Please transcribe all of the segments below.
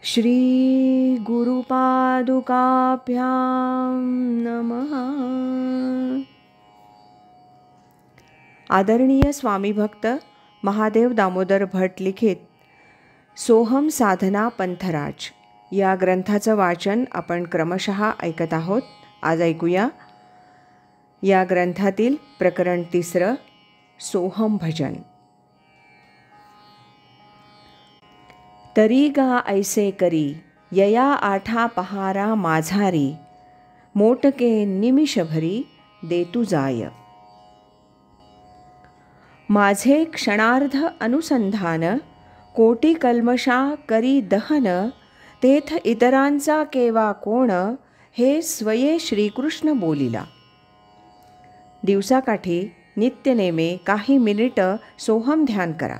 श्री गुरुपादुकाभ्यां नमः। आदरणीय स्वामी भक्त महादेव दामोदर भट लिखित सोहम साधना पंथराज या ग्रंथाचं वाचन आपण क्रमशः ऐकत आहोत. आज ऐकूया या ग्रंथातील प्रकरण 3 सोहम भजन. तरी गा ऐसे करी यया आठा पहारा माझारी मोटके निमिषभरी देतू जाय. माझे क्षणार्ध अनुसंधान कोटी कल्मषा करी दहन तेथ इतरांचा केवा कोण हे स्वये श्रीकृष्ण बोलिला. दिवसाकाठी नित्यनेमे काही मिनिटं सोहम ध्यान करा.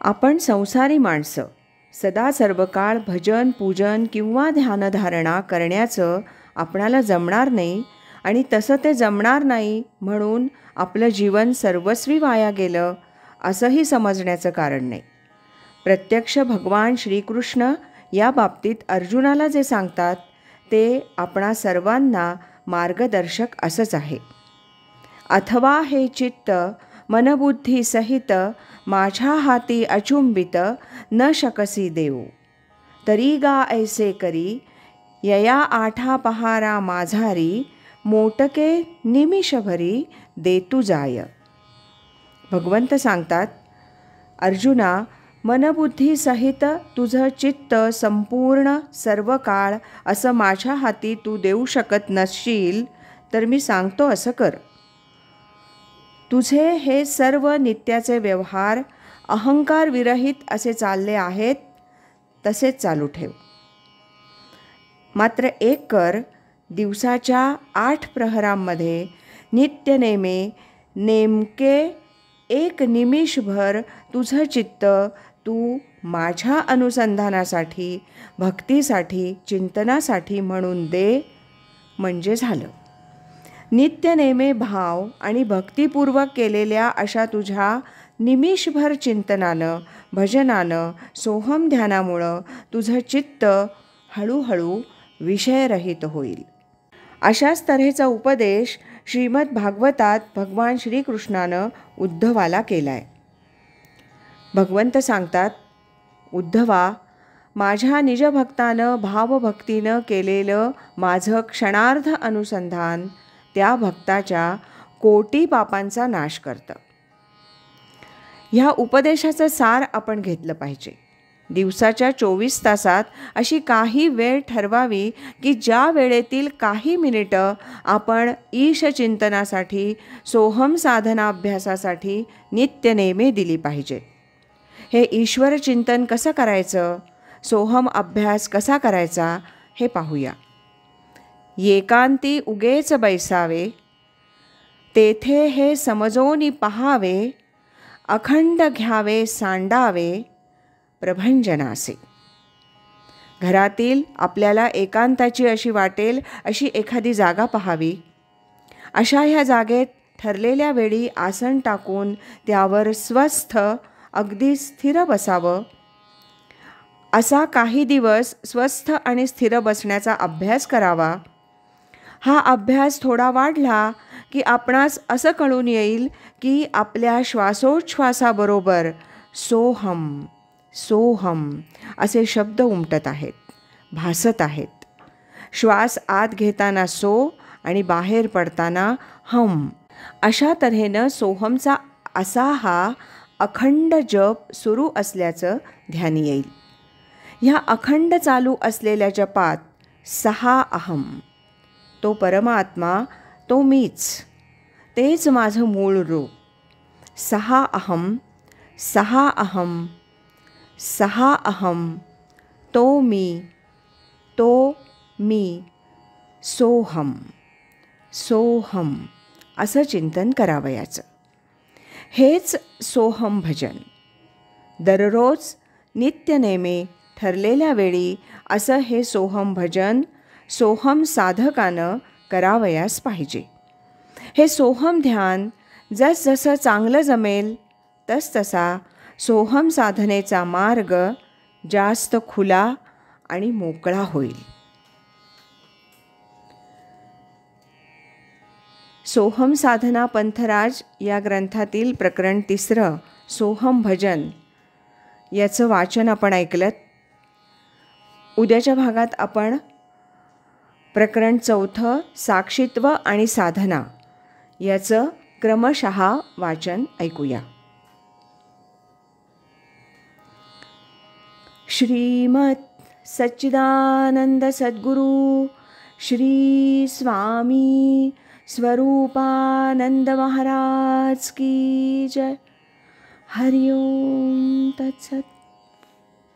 आपण संसारी माणसं सदा सर्व काळ भजन पूजन किंवा ध्यानधारणा करण्याचं आपणाला जमणार नाही आणि तसं ते जमणार नाही म्हणून आपलं जीवन सर्वस्वी वाया गेलं असंही समजण्याचं कारण नाही. प्रत्यक्ष भगवान श्रीकृष्ण या बाबतीत अर्जुनाला जे सांगतात ते आपणा सर्वांना मार्गदर्शक असंच आहे. अथवा हे चित्त मनबुद्धी सहित माझ्या हाती अचुंबित न शकसी देऊ. तरी गा ऐसे करी यया आठा पहारा माझारी मोटके निमिषभरी देतू जाय. भगवंत सांगतात, अर्जुना, मनबुद्धी सहित तुझं चित्त संपूर्ण सर्व काळ असं माझ्या हाती तू देऊ शकत नसशील तर मी सांगतो असं कर. तुझे हे सर्व नित्याचे व्यवहार अहंकार विरहित असे चालले आहेत तसेच चालू ठेव. मात्र एक कर, दिवसाच्या 8 प्रहरांमध्ये नित्यनेमे नेमके 1 निमिषभर तुझं चित्त तू माझ्या अनुसंधानासाठी, भक्तीसाठी, चिंतनासाठी म्हणून दे म्हणजे झालं. नित्यनेमे भाव आणि भक्तिपूर्वक केलेल्या अशा तुझ्या निमिषभर चिंतनानं, भजनानं, सोहम ध्यानामुळं तुझं चित्त हळूहळू विषयरहित होईल. अशाच तऱ्हेचा उपदेश श्रीमद भागवतात भगवान श्रीकृष्णानं उद्धवाला केला आहे. भगवंत सांगतात, उद्धवा, माझ्या निजभक्तानं भावभक्तीनं केलेलं माझं क्षणार्ध अनुसंधान त्या भक्ताच्या कोटी पापांचा नाश करतं. ह्या उपदेशाचं सार आपण घेतलं पाहिजे. दिवसाच्या 24 तासात अशी काही वेळ ठरवावी की ज्या वेळेतील काही मिनिटं आपण ईशचिंतनासाठी, सोहम साधनाभ्यासासाठी नित्यनेमे दिली पाहिजेत. हे ईश्वरचिंतन कसं करायचं, सोहम अभ्यास कसा करायचा हे पाहूया. एकांती उगेच बैसावे तेथे हे समजोनी पहावे अखंड घ्यावे सांडावे प्रभंजनासे. घरातील आपल्याला एकांताची अशी वाटेल अशी एखादी जागा पाहावी. अशा ह्या जागेत ठरलेल्या वेळी आसन टाकून त्यावर स्वस्थ अगदी स्थिर बसावं. असा काही दिवस स्वस्थ आणि स्थिर बसण्याचा अभ्यास करावा. हा अभ्यास थोडा वाढला की आपणास असं कळून येईल की आपल्या श्वासोच्छ्वासाबरोबर सोहम सोहम असे शब्द उमटत आहेत, भासत आहेत. श्वास आत घेताना सो आणि बाहेर पडताना हम अशा तऱ्हेनं सोहमचा असा हा अखंड जप सुरू असल्याचं ध्यानी येईल. ह्या अखंड चालू असलेल्या जपात 6 अहम, तो परमात्मा, तो मीच, तेच माझं मूळ रूप. 6 अहम, 6 अहम, 6 अहम, तो मी, सोहम सोहम असं चिंतन करावयाचं. हेच सोहम भजन. दररोज नित्यनेमे ठरलेल्या वेळी असं हे सोहम भजन सोहम साधकानं करावयास पाहिजे. हे सोहम ध्यान जसजसं चांगलं जमेल तसतसा सोहम साधनेचा मार्ग जास्त खुला आणि मोकळा होईल. सोहम साधना पंथराज या ग्रंथातील प्रकरण 3 सोहम भजन याचं वाचन आपण ऐकलं. उद्याच्या भागात आपण प्रकरण 4 साक्षीत्व आणि साधना याचं क्रमशः वाचन ऐकूया. श्रीमत् सच्चिदानंद सद्गुरु श्री स्वामी स्वरूपानंद महाराज की जय. हरि ओम तत्सत.